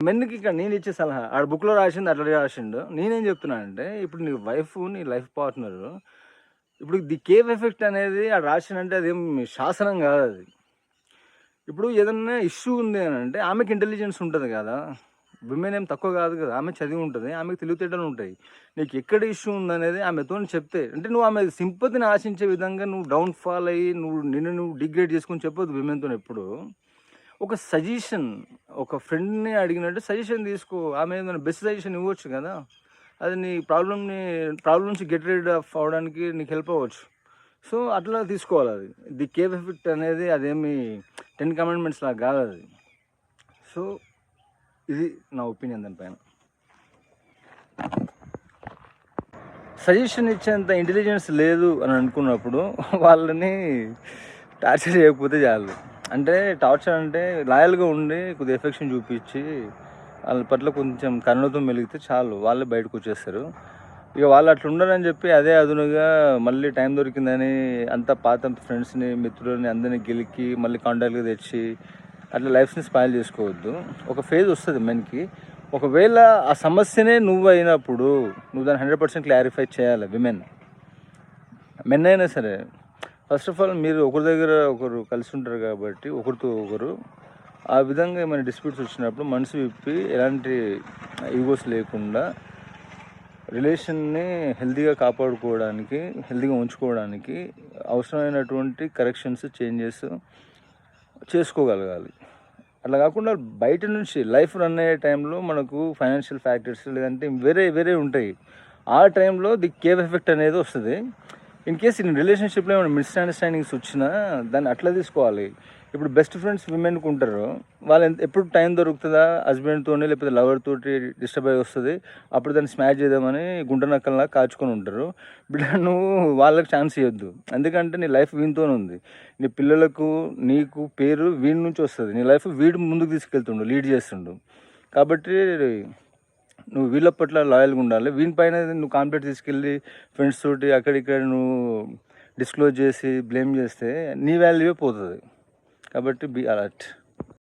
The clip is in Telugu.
మెన్‌కి ఇక్కడ నేను ఇచ్చే సలహా ఆడ బుక్‌లో రాసింది అట్లా రాసిండు. నేనేం చెప్తున్నానంటే ఇప్పుడు నీ వైఫ్, నీ లైఫ్ పార్ట్నరు ఇప్పుడు ది కేవ్ ఎఫెక్ట్ అనేది ఆడ రాసిండంటే అదేం శాసనం కాదది. ఇప్పుడు ఏదన్నా ఇష్యూ ఉంది అనంటే ఆమెకి ఇంటెలిజెన్స్ ఉంటది కదా! విమెన్ ఏం తక్కువ కాదు కదా! ఆమె చదివి ఉంటది. ఆమెకు తెలివితేటలు ఉంటాయి. నీకు ఎక్కడ ఇష్యూ ఉందనేది ఆమెతోని చెప్తే అంటే నువ్వు ఆమె సింపతిని ఆశించే విధంగా నువ్వు డౌన్ ఫాల్ అయ్యి నిన్ను డిగ్రేడ్ చేసుకొని చెప్పొద్దు విమెన్‌తోని ఎప్పుడు. ఒక సజెషన్ ఒక ఫ్రెండ్‌ని అడిగినట్టు సజెషన్ తీసుకో. ఆమె ఏదైనా బెస్ట్ సజెషన్ ఇవ్వచ్చు కదా! అది నీ ప్రాబ్లమ్ నుంచి గెట్ రిడ్ ఆఫ్ అవ్వడానికి నీకు హెల్ప్ అవ్వచ్చు. సో, అట్లా తీసుకోవాలది. ది కేవ్ ఎఫెక్ట్ అనేది అదేమి 10 కమాండ్‌మెంట్స్ లాగా కాదది. సో, ఇది నా ఒపీనియన్ దానిపైన. సజెషన్ ఇచ్చేంత ఇంటెలిజెన్స్ లేదు అని అనుకున్నప్పుడు వాళ్ళని టార్చర్ చేయకపోతే చాలు. అంటే టార్చర్ అంటే లాయల్‌గా ఉండి కొద్దిగా ఎఫెక్షన్ చూపించి వాళ్ళ పట్ల కొంచెం కరుణతో మెలిగితే చాలు. వాళ్ళే బయటకొచ్చేస్తారు. ఇక వాళ్ళు అట్లా ఉండరని చెప్పి అదే అదునుగా మళ్ళీ టైం దొరికిందని అంతా పాత ఫ్రెండ్స్‌ని, మిత్రులని అందరిని గెలికి మళ్ళీ కాంటాక్ట్‌లోకి తెచ్చి అట్లా లైఫ్‌ని స్పాయిల్ చేసుకోవద్దు. ఒక ఫేజ్ వస్తది మెన్‌కి. ఒకవేళ ఆ సమస్యనే నువ్వు అయినప్పుడు నువ్వు దాన్ని 100% క్లారిఫై చేయాలి విమెన్. మెన్ అయినా సరే. ఫస్ట్ ఆఫ్ ఆల్ మీరు ఒకరి దగ్గర ఒకరు కలిసి ఉంటారు కాబట్టి ఒకరితో ఒకరు ఆ విధంగా ఏమైనా డిస్ప్యూట్స్ వచ్చినప్పుడు మనసు విప్పి ఎలాంటి ఈగోస్ లేకుండా రిలేషన్ని హెల్తీగా కాపాడుకోవడానికి, హెల్తీగా ఉంచుకోవడానికి అవసరమైనటువంటి కరెక్షన్స్, చేంజెస్ చేసుకోగలగాలి. అట్లా కాకుండా బయట నుంచి లైఫ్ రన్ అయ్యే టైంలో మనకు ఫైనాన్షియల్ ఫ్యాక్టర్స్ లేదంటే వేరే వేరే ఉంటాయి. ఆ టైంలో ది కేవ్ ఎఫెక్ట్ అనేది వస్తుంది. ఇన్ కేస్ ఈ రిలేషన్షిప్లో ఏమైనా మిస్అండర్స్టాండింగ్స్ వచ్చినా దాన్ని అట్లా తీసుకోవాలి. ఇప్పుడు బెస్ట్ ఫ్రెండ్స్ విమెన్కి ఉంటారు. వాళ్ళు ఎప్పుడు టైం దొరుకుతుందా హస్బెండ్తోని లేకపోతే లవర్ తోటి డిస్టర్బ్ అయ్యి వస్తుంది, అప్పుడు దాన్ని స్మాష్ చేద్దామని గుంట నక్కల్లా కాచుకొని ఉంటారు. బిడ్డ నువ్వు వాళ్ళకి ఛాన్స్ ఇవ్వద్దు. ఎందుకంటే నీ లైఫ్ వీనితోనే ఉంది. నీ పిల్లలకు నీకు పేరు వీడి నుంచి వస్తుంది. నీ లైఫ్ వీడు ముందుకు తీసుకెళ్తుండు, లీడ్ చేస్తుండు. కాబట్టి నువ్వు వీళ్ళ పట్ల లాయల్గా ఉండాలి. వీనిపైన నువ్వు కాంప్లైంట్ తీసుకెళ్ళి ఫ్రెండ్స్ తోటి అక్కడిక్కడ నువ్వు డిస్క్లోజ్ చేసి బ్లేమ్ చేస్తే నీ వాల్యూవే పోతుంది. కాబట్టి బీ అలర్ట్.